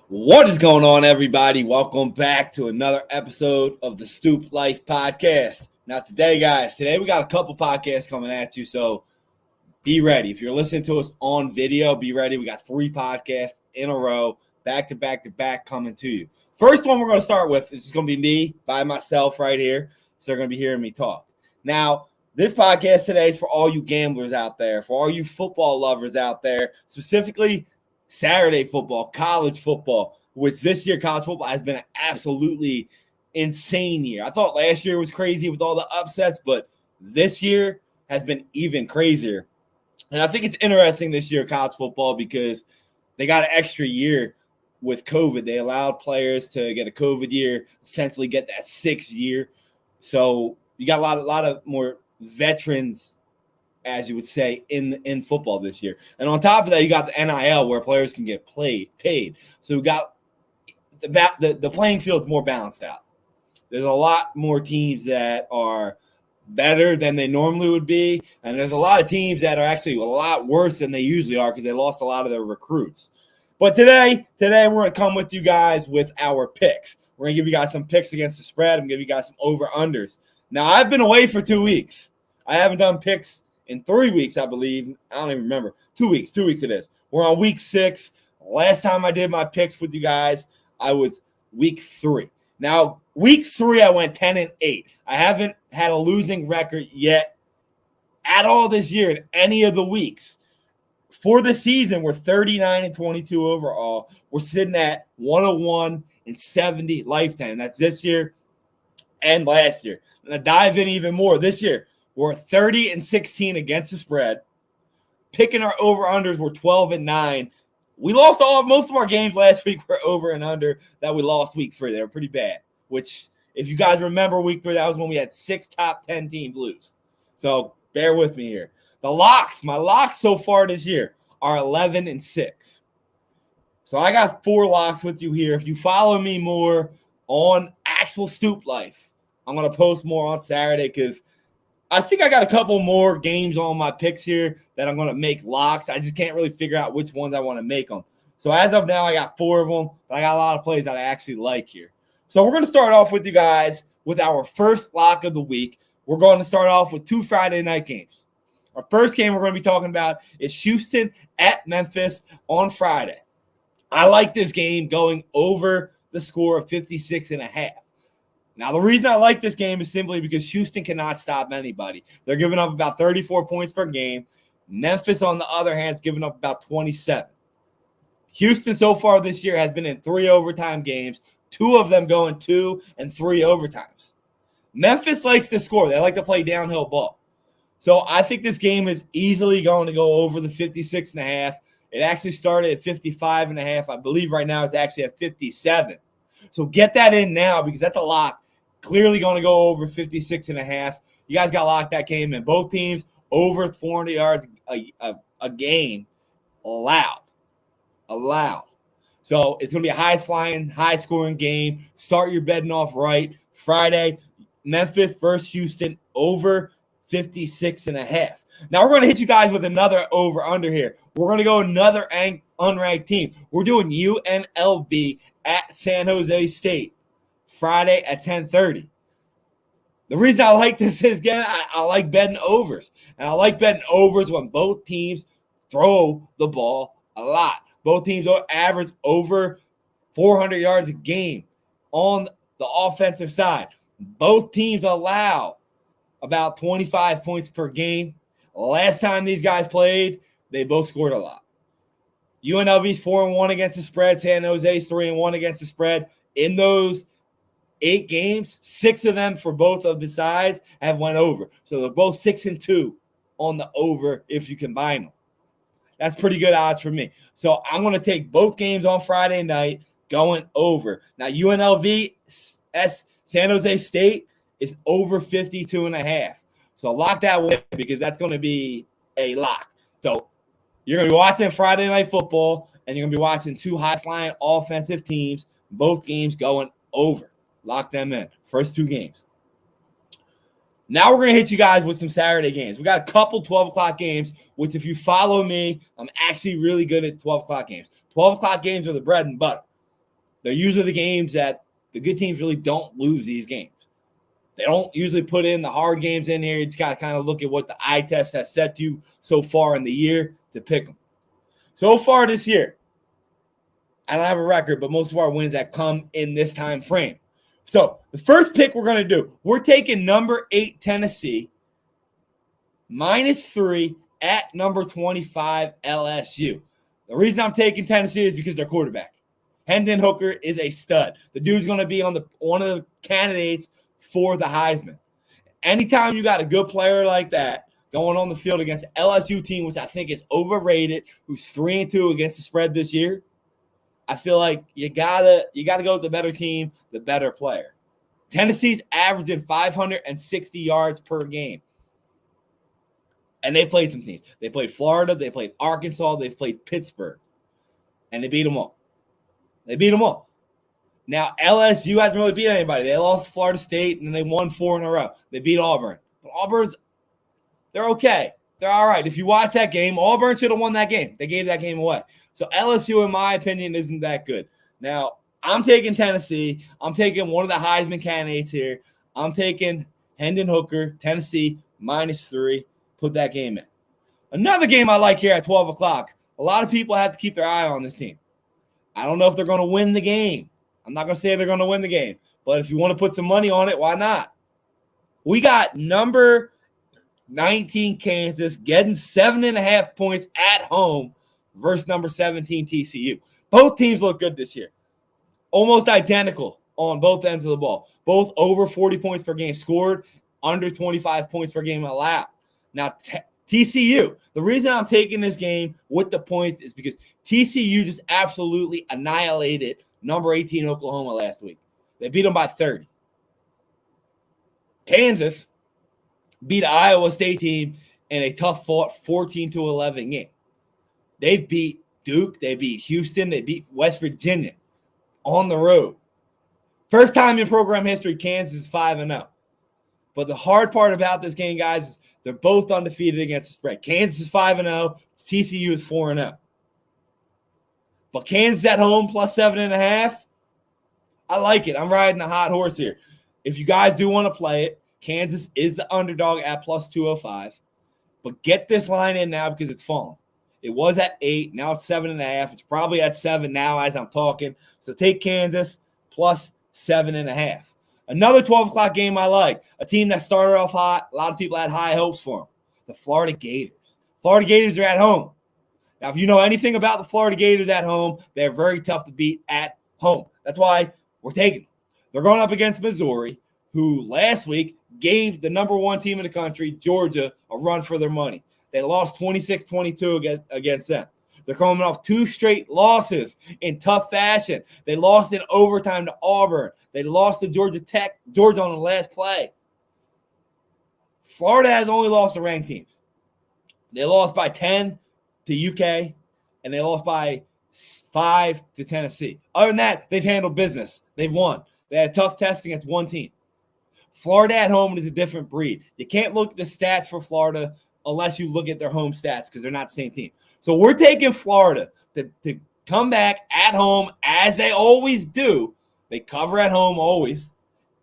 What is going on, everybody? Welcome back to another episode of the Stoop Life Podcast. Now, today we got a couple podcasts coming at you, so be ready. If you're listening to us on video, be ready. We got 3 podcasts in a row, back to back coming to you. First one we're going to start with is just going to be me by myself right here, so they're going to be hearing me talk. Now, this podcast today is for all you gamblers out there, for all you football lovers out there, specifically Saturday football, college football, which this year college football has been an absolutely insane year. I thought last year was crazy with all the upsets, but this year has been even crazier. And I think it's interesting this year, college football, because they got an extra year with COVID. They allowed players to get a COVID year, essentially get that 6th year. So you got a lot of more veterans, as you would say, in football this year. And on top of that, you got the NIL where players can get paid. So we got the playing field's more balanced out. There's a lot more teams that are better than they normally would be, and there's a lot of teams that are actually a lot worse than they usually are because they lost a lot of their recruits. But today we're going to come with you guys with our picks. We're going to give you guys some picks against the spread. I'm going to give you guys some over-unders. Now, I've been away for 2 weeks. I haven't done picks in 3 weeks, I believe. I don't even remember. 2 weeks. 2 weeks it is. We're on week 6. Last time I did my picks with you guys, I was week 3. Now, week 3, I went 10-8. I haven't had a losing record yet at all this year in any of the weeks. For the season, we're 39-22 overall. We're sitting at 101-70 lifetime. That's this year and last year. And to dive in even more, this year, we're 30-16 against the spread. Picking our over-unders, we're 12-9. We lost most of our games last week were over and under that we lost week 3. They were pretty bad, which if you guys remember week 3, that was when we had 6 top 10 teams lose. So bear with me here. The locks, my locks so far this year are 11-6. So I got 4 locks with you here. If you follow me more on actual Stoop Life, I'm going to post more on Saturday because I think I got a couple more games on my picks here that I'm going to make locks. I just can't really figure out which ones I want to make them. So as of now, I got 4 of them, but I got a lot of plays that I actually like here. So we're going to start off with you guys with our first lock of the week. We're going to start off with 2 Friday night games. Our first game we're going to be talking about is Houston at Memphis on Friday. I like this game going over the score of 56.5. Now, the reason I like this game is simply because Houston cannot stop anybody. They're giving up about 34 points per game. Memphis, on the other hand, is giving up about 27. Houston so far this year has been in 3 overtime games, 2 of them going 2 and 3 overtimes. Memphis likes to score. They like to play downhill ball. So I think this game is easily going to go over the 56.5. It actually started at 55.5. I believe right now it's actually at 57. So get that in now because that's a lock. Clearly going to go over 56.5. You guys got locked that game in. Both teams over 400 yards a game allowed. So it's going to be a high-flying, high-scoring game. Start your betting off right. Friday, Memphis versus Houston over 56.5. Now we're going to hit you guys with another over-under here. We're going to go another unranked team. We're doing UNLV at San Jose State Friday at 10:30. The reason I like this is, again, I like betting overs. And I like betting overs when both teams throw the ball a lot. Both teams average over 400 yards a game on the offensive side. Both teams allow about 25 points per game. Last time these guys played, they both scored a lot. UNLV's 4-1 against the spread. San Jose's 3-1 against the spread. In those 8 games, 6 of them for both of the sides have went over. So they're both 6-2 on the over if you combine them. That's pretty good odds for me. So I'm going to take both games on Friday night going over. Now, UNLV, San Jose State is over 52.5. So lock that way because that's going to be a lock. So you're going to be watching Friday Night Football, and you're going to be watching 2 high-flying offensive teams, both games going over. Lock them in. First 2 games. Now we're going to hit you guys with some Saturday games. We got a couple 12 o'clock games, which if you follow me, I'm actually really good at 12 o'clock games. 12 o'clock games are the bread and butter. They're usually the games that the good teams really don't lose these games. They don't usually put in the hard games in here. You just got to kind of look at what the eye test has set you so far in the year to pick them. So far this year, I don't have a record, but most of our wins that come in this time frame. So the first pick we're going to do, we're taking number 8 Tennessee, -3 at number 25 LSU. The reason I'm taking Tennessee is because their quarterback, Hendon Hooker, is a stud. The dude's going to be on one of the candidates for the Heisman. Anytime you got a good player like that going on the field against an LSU team, which I think is overrated, who's 3-2 against the spread this year, I feel like you gotta go with the better team, the better player. Tennessee's averaging 560 yards per game. And they played some teams. They played Florida, they played Arkansas, they've played Pittsburgh. And they beat them all. Now, LSU hasn't really beat anybody. They lost to Florida State, and then they won 4 in a row. They beat Auburn. But Auburn's, they're okay. They're all right. If you watch that game, Auburn should have won that game. They gave that game away. So LSU, in my opinion, isn't that good. Now, I'm taking Tennessee. I'm taking one of the Heisman candidates here. I'm taking Hendon Hooker, Tennessee, -3. Put that game in. Another game I like here at 12 o'clock. A lot of people have to keep their eye on this team. I don't know if they're going to win the game. I'm not going to say they're going to win the game. But if you want to put some money on it, why not? We got number 19 Kansas getting 7.5 points at home versus number 17 TCU. Both teams look good this year. Almost identical on both ends of the ball. Both over 40 points per game scored, under 25 points per game allowed. Now, TCU, the reason I'm taking this game with the points is because TCU just absolutely annihilated number 18 Oklahoma last week. They beat them by 30. Kansas beat an Iowa State team in a tough-fought 14-11 game. They've beat Duke. They beat Houston. They beat West Virginia on the road. First time in program history, Kansas is 5-0. But the hard part about this game, guys, is they're both undefeated against the spread. Kansas is 5-0. TCU is 4-0. But Kansas at home plus 7.5, I like it. I'm riding the hot horse here. If you guys do want to play it, Kansas is the underdog at plus 205. But get this line in now because it's falling. It was at 8. Now it's 7.5. It's probably at 7 now as I'm talking. So take Kansas plus 7.5. Another 12 o'clock game I like. A team that started off hot. A lot of people had high hopes for them. The Florida Gators. Florida Gators are at home. Now, if you know anything about the Florida Gators at home, they're very tough to beat at home. That's why we're taking them. They're going up against Missouri, who last week gave the number 1 team in the country, Georgia, a run for their money. They lost 26-22 against them. They're coming off 2 straight losses in tough fashion. They lost in overtime to Auburn. They lost to Georgia Tech, Georgia on the last play. Florida has only lost to ranked teams. They lost by 10 to UK, and they lost by 5 to Tennessee. Other than that, they've handled business. They've won. They had a tough test against one team. Florida at home is a different breed. You can't look at the stats for Florida unless you look at their home stats because they're not the same team. So we're taking Florida to come back at home as they always do. They cover at home always.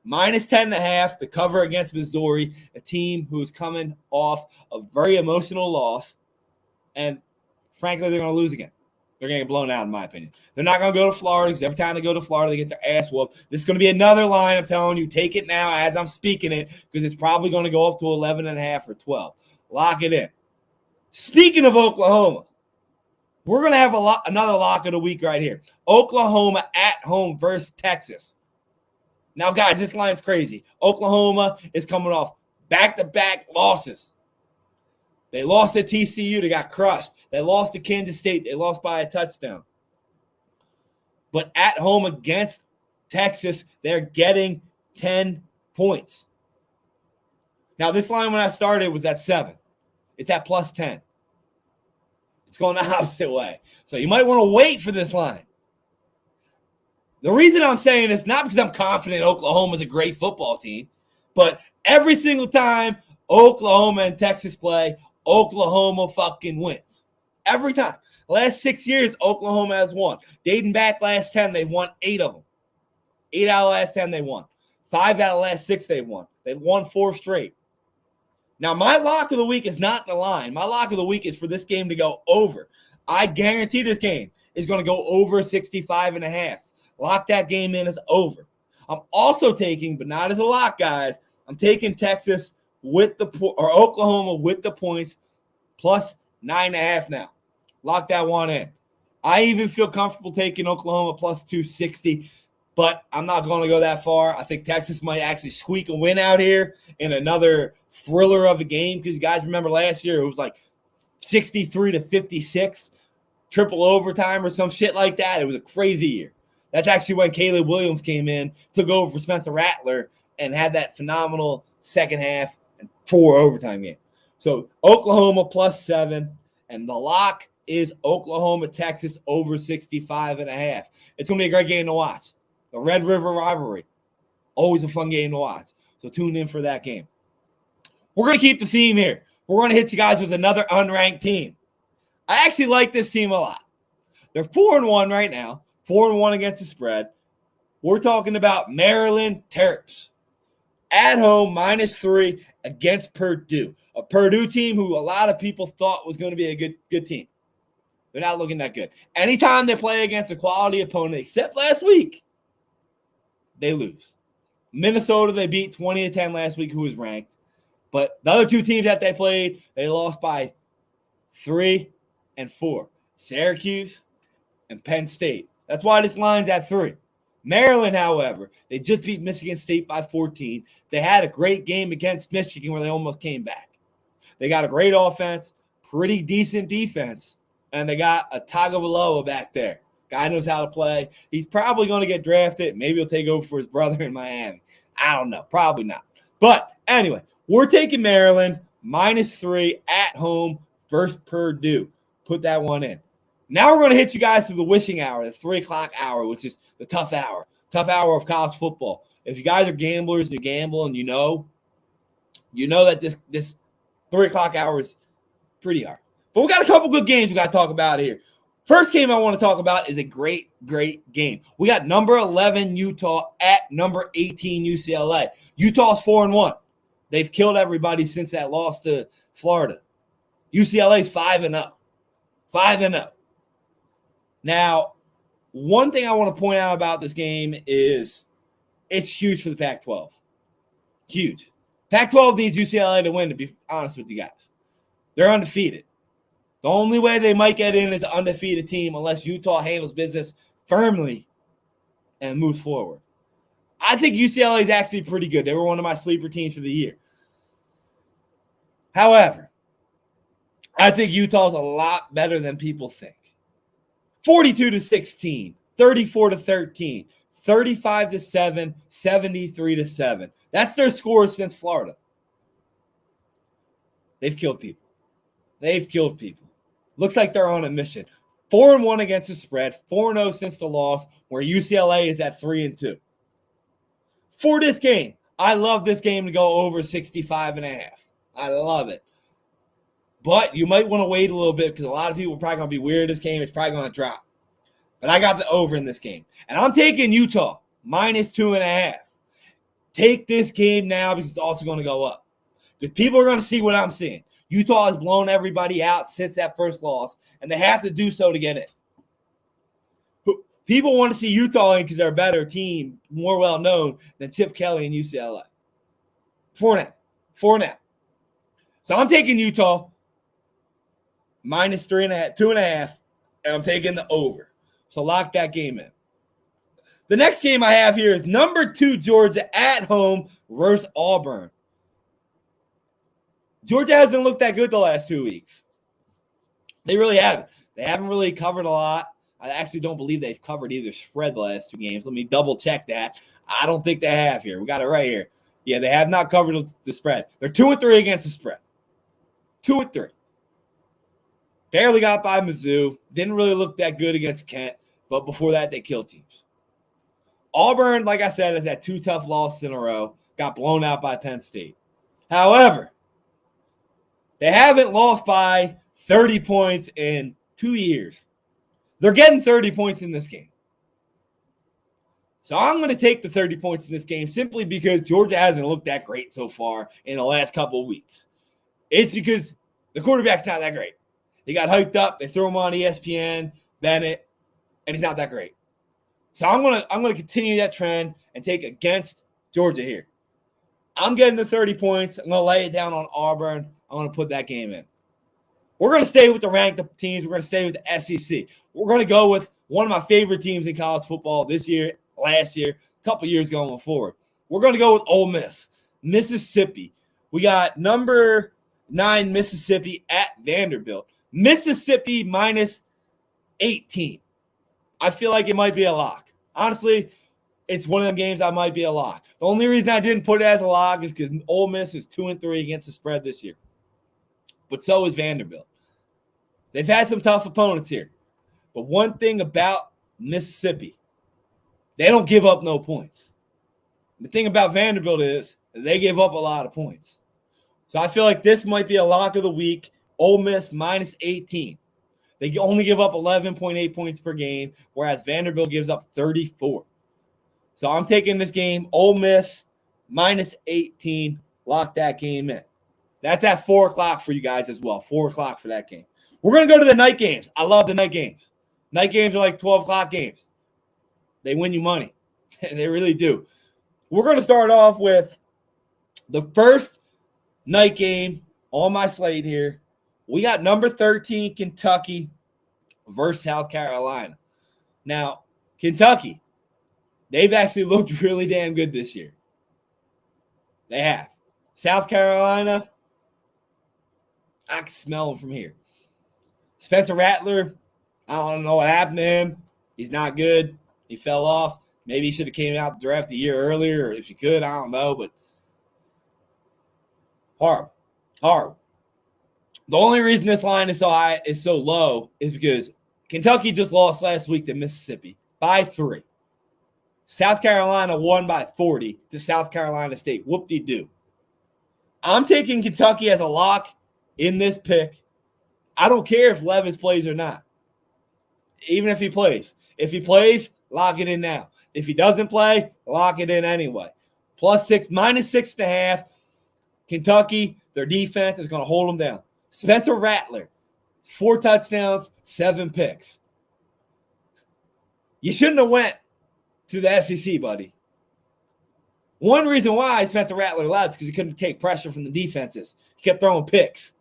-10.5 to cover against Missouri, a team who's coming off a very emotional loss. And frankly, they're going to lose again. They're going to get blown out, in my opinion. They're not going to go to Florida because every time they go to Florida, they get their ass whooped. This is going to be another line. I'm telling you, take it now as I'm speaking it because it's probably going to go up to 11.5 or 12. Lock it in. Speaking of Oklahoma, we're going to have another lock of the week right here. Oklahoma at home versus Texas. Now, guys, this line's crazy. Oklahoma is coming off back-to-back losses. They lost to TCU. They got crushed. They lost to Kansas State. They lost by a touchdown. But at home against Texas, they're getting 10 points. Now, this line when I started was at 7. It's at plus 10. It's going the opposite way. So you might want to wait for this line. The reason I'm saying this, not because I'm confident Oklahoma's a great football team, But every single time Oklahoma and Texas play, Oklahoma fucking wins. Every time. Last 6 years, Oklahoma has won. Dating back last 10, they've won 8 of them. 8 out of the last 10 they won. 5 out of the last 6 they've won. They've won 4 straight. Now, my lock of the week is not the line. My lock of the week is for this game to go over. I guarantee this game is going to go over 65.5. Lock that game in as over. I'm also taking, but not as a lock, guys, I'm taking Texas with the or Oklahoma with the points plus 9.5 now. Lock that one in. I even feel comfortable taking Oklahoma plus 260, but I'm not going to go that far. I think Texas might actually squeak a win out here in another thriller of a game, because you guys remember last year it was like 63-56, triple overtime or some shit like that. It was a crazy year. That's actually when Caleb Williams came in, took over for Spencer Rattler, and had that phenomenal second half and 4 overtime game. So Oklahoma plus 7, and the lock is Oklahoma, Texas over 65.5. It's going to be a great game to watch. The Red River rivalry, always a fun game to watch. So tune in for that game. We're going to keep the theme here. We're going to hit you guys with another unranked team. I actually like this team a lot. They're 4-1 right now, 4-1 against the spread. We're talking about Maryland Terps. At home, -3 against Purdue. A Purdue team who a lot of people thought was going to be a good team. They're not looking that good. Anytime they play against a quality opponent, except last week, they lose. Minnesota, they beat 20-10 last week, who was ranked. But the other 2 teams that they played, they lost by 3 and 4. Syracuse and Penn State. That's why this line's at 3. Maryland, however, they just beat Michigan State by 14. They had a great game against Michigan where they almost came back. They got a great offense, pretty decent defense, and they got a Tagovailoa back there. Guy knows how to play. He's probably going to get drafted. Maybe he'll take over for his brother in Miami. I don't know. Probably not. But anyway, we're taking Maryland -3 at home versus Purdue. Put that one in. Now we're going to hit you guys to the wishing hour, the 3 o'clock hour, which is the tough hour of college football. If you guys are gamblers, you gamble, and you know that this 3 o'clock hour is pretty hard. But we got a couple good games we got to talk about here. First game I want to talk about is a great game. We got number 11 Utah at number 18 UCLA. Utah's 4-1. They've killed everybody since that loss to Florida. UCLA's 5-0. 5-0. Now, one thing I want to point out about this game is it's huge for the Pac-12. Huge. Pac-12 needs UCLA to win, to be honest with you guys. They're undefeated. The only way they might get in is an undefeated team unless Utah handles business firmly and moves forward. I think UCLA is actually pretty good. They were one of my sleeper teams for the year. However, I think Utah's a lot better than people think. 42-16, 34-13, 35-7, 73-7. That's their scores since Florida. They've killed people. Looks like they're on a mission. 4-1 against the spread, 4-0 since the loss, where UCLA is at 3-2. For this game, I love this game to go over 65.5. I love it. But you might want to wait a little bit because a lot of people are probably going to be weird this game. It's probably going to drop. But I got the over in this game. And I'm taking Utah -2.5. Take this game now because it's also going to go up. Because people are going to see what I'm seeing. Utah has blown everybody out since that first loss, and they have to do so to get in. People want to see Utah in because they're a better team, more well-known than Chip Kelly and UCLA. 4-0. So I'm taking Utah -3.5, 2.5, and I'm taking the over. So lock that game in. The next game I have here is number 2 Georgia at home versus Auburn. Georgia hasn't looked that good the last 2 weeks. They really haven't. They haven't really covered a lot. I actually don't believe they've covered either spread the last 2 games. Let me double check that. I don't think they have here. We got it right here. Yeah, they have not covered the spread. They're 2-3 against the spread. 2-3. Barely got by Mizzou. Didn't really look that good against Kent. But before that, they killed teams. Auburn, like I said, has had 2 tough losses in a row. got blown out by Penn State. However, they haven't lost by 30 points in 2 years. They're getting 30 points in this game. So I'm going to take the 30 points in this game simply because Georgia hasn't looked that great so far in the last couple of weeks. It's because the quarterback's not that great. He got hyped up. They threw him on ESPN, Bennett, and he's not that great. So I'm gonna continue that trend and take against Georgia here. I'm getting the 30 points. I'm going to lay it down on Auburn. I'm going to put that game in. We're going to stay with the ranked teams. We're going to stay with the SEC. We're going to go with one of my favorite teams in college football this year, last year, a couple years going forward. We're going to go with Ole Miss, Mississippi. We got number 9 Mississippi at Vanderbilt. Mississippi minus 18. I feel like it might be a lock. Honestly, it's one of them games that might be a lock. The only reason I didn't put it as a lock is because Ole Miss is 2-3 against the spread this year. But so is Vanderbilt. They've had some tough opponents here. But one thing about Mississippi, they don't give up no points. The thing about Vanderbilt is they give up a lot of points. So I feel like this might be a lock of the week. Ole Miss minus 18. They only give up 11.8 points per game, whereas Vanderbilt gives up 34. So I'm taking this game, Ole Miss minus 18. Lock that game in. That's at 4 o'clock for you guys as well. 4 o'clock for that game. We're going to go to the night games. I love the night games. Night games are like 12 o'clock games. They win you money. They really do. We're going to start off with the first night game on my slate here. We got number 13 Kentucky versus South Carolina. Now, Kentucky, they've actually looked really damn good this year. They have. South Carolina, I can smell them from here. Spencer Rattler, I don't know what happened to him. He's not good. He fell off. Maybe he should have came out the draft a year earlier, or if he could, I don't know. But horrible. The only reason this line is so high, is so low, is because Kentucky just lost last week to Mississippi by 3. South Carolina won by 40 to South Carolina State. Whoop-de-doo. I'm taking Kentucky as a lock in this pick. I don't care if Levis plays or not. Even if he plays. If he plays, lock it in now. If he doesn't play, lock it in anyway. Minus 6.5. Kentucky, their defense is going to hold them down. Spencer Rattler, 4 touchdowns, 7 picks. You shouldn't have went to the SEC, buddy. One reason why Spencer Rattler left is because he couldn't take pressure from the defenses. He kept throwing picks.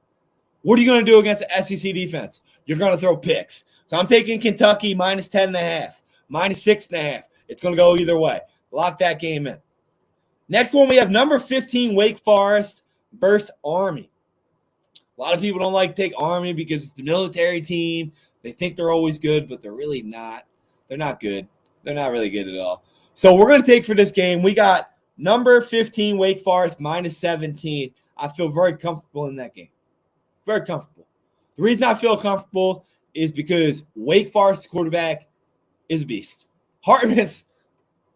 What are you going to do against the SEC defense? You're going to throw picks. So I'm taking Kentucky minus 10.5, minus 6.5. It's going to go either way. Lock that game in. Next one, we have number 15 Wake Forest versus Army. A lot of people don't like to take Army because it's the military team. They think they're always good, but they're really not. They're not good. They're not really good at all. So we're going to take for this game, we got number 15 Wake Forest minus 17. I feel very comfortable in that game. Very comfortable. The reason I feel comfortable is because Wake Forest's quarterback is a beast. Hartman's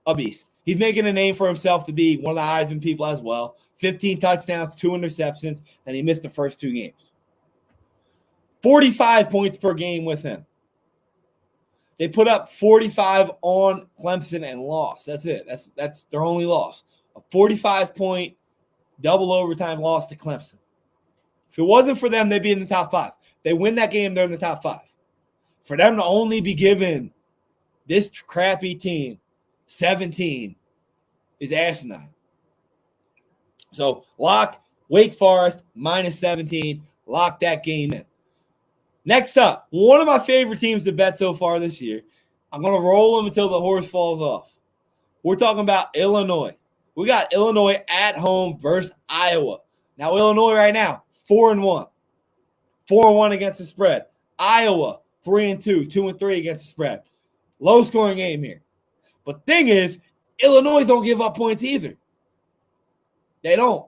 a beast. He's making a name for himself to be one of the Heisman people as well. 15 touchdowns, 2 interceptions, and he missed the first 2 games. 45 points per game with him. They put up 45 on Clemson and lost. That's it. That's their only loss. A 45-point double overtime loss to Clemson. If it wasn't for them, they'd be in the top 5. They win that game, they're in the top 5. For them to only be given this crappy team 17 is asinine. So lock Wake Forest minus 17. Lock that game in. Next up, one of my favorite teams to bet so far this year. I'm going to roll them until the horse falls off. We're talking about Illinois. We got Illinois at home versus Iowa. Now, Illinois right now, 4-1. 4-1 against the spread. Iowa, 3-2, 2-3 against the spread. Low-scoring game here. But the thing is, Illinois don't give up points either. They don't.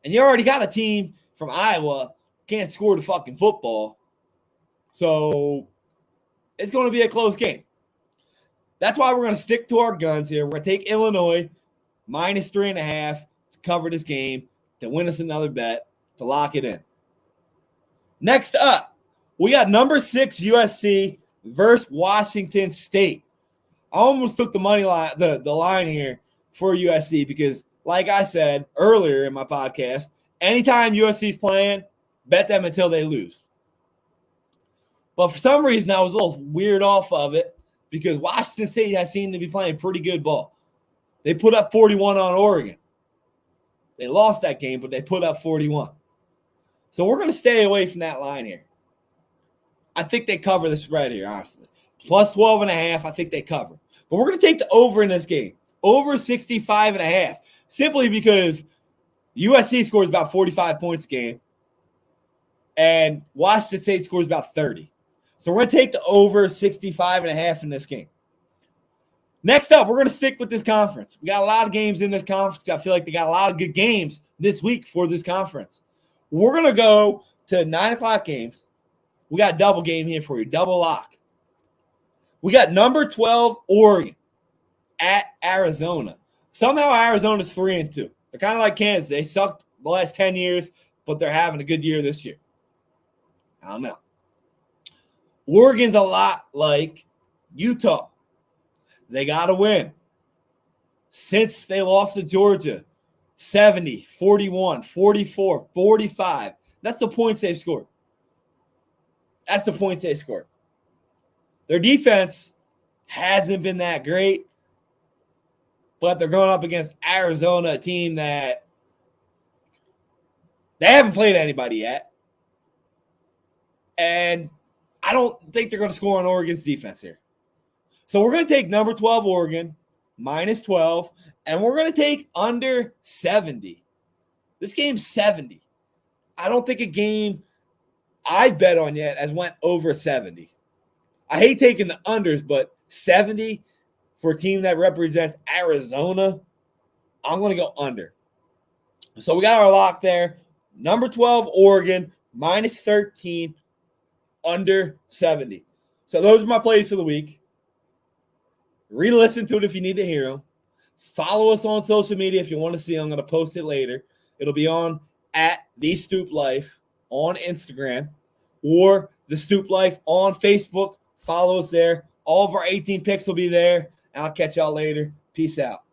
And you already got a team from Iowa can't score the fucking football. So it's going to be a close game. That's why we're going to stick to our guns here. We're going to take Illinois minus 3.5 to cover this game, to win us another bet, to lock it in. Next up, we got number 6 USC versus Washington State. I almost took the money line, the line here for USC because, like I said earlier in my podcast, anytime USC's playing, bet them until they lose. But for some reason, I was a little weird off of it because Washington State has seemed to be playing pretty good ball. They put up 41 on Oregon. They lost that game, but they put up 41. So we're going to stay away from that line here. I think they cover the spread here, honestly. Plus 12.5, I think they cover. But we're going to take the over in this game. Over 65.5. Simply because USC scores about 45 points a game. And Washington State scores about 30. So we're going to take the over 65.5 in this game. Next up, we're going to stick with this conference. We got a lot of games in this conference. I feel like they got a lot of good games this week for this conference. We're going to go to 9 o'clock games. We got a double game here for you, double lock. We got number 12, Oregon, at Arizona. Somehow Arizona's 3-2. They're kind of like Kansas. They sucked the last 10 years, but they're having a good year this year. I don't know. Oregon's a lot like Utah. They got to win. Since they lost to Georgia, 70, 41, 44, 45. That's the points they've scored. That's the points they scored. Their defense hasn't been that great, but they're going up against Arizona, a team that they haven't played anybody yet. And I don't think they're going to score on Oregon's defense here. So we're going to take number 12, Oregon, minus 12, and we're going to take under 70. This game's 70. I don't think a game I've bet on yet has went over 70. I hate taking the unders, but 70 for a team that represents Arizona, I'm going to go under. So we got our lock there. Number 12, Oregon, minus 13, under 70. So those are my plays for the week. Re-listen to it if you need to hear them. Follow us on social media if you want to see them. I'm going to post it later. It'll be on at The Stoop Life on Instagram or The Stoop Life on Facebook. Follow us there. All of our 18 picks will be there. And I'll catch y'all later. Peace out.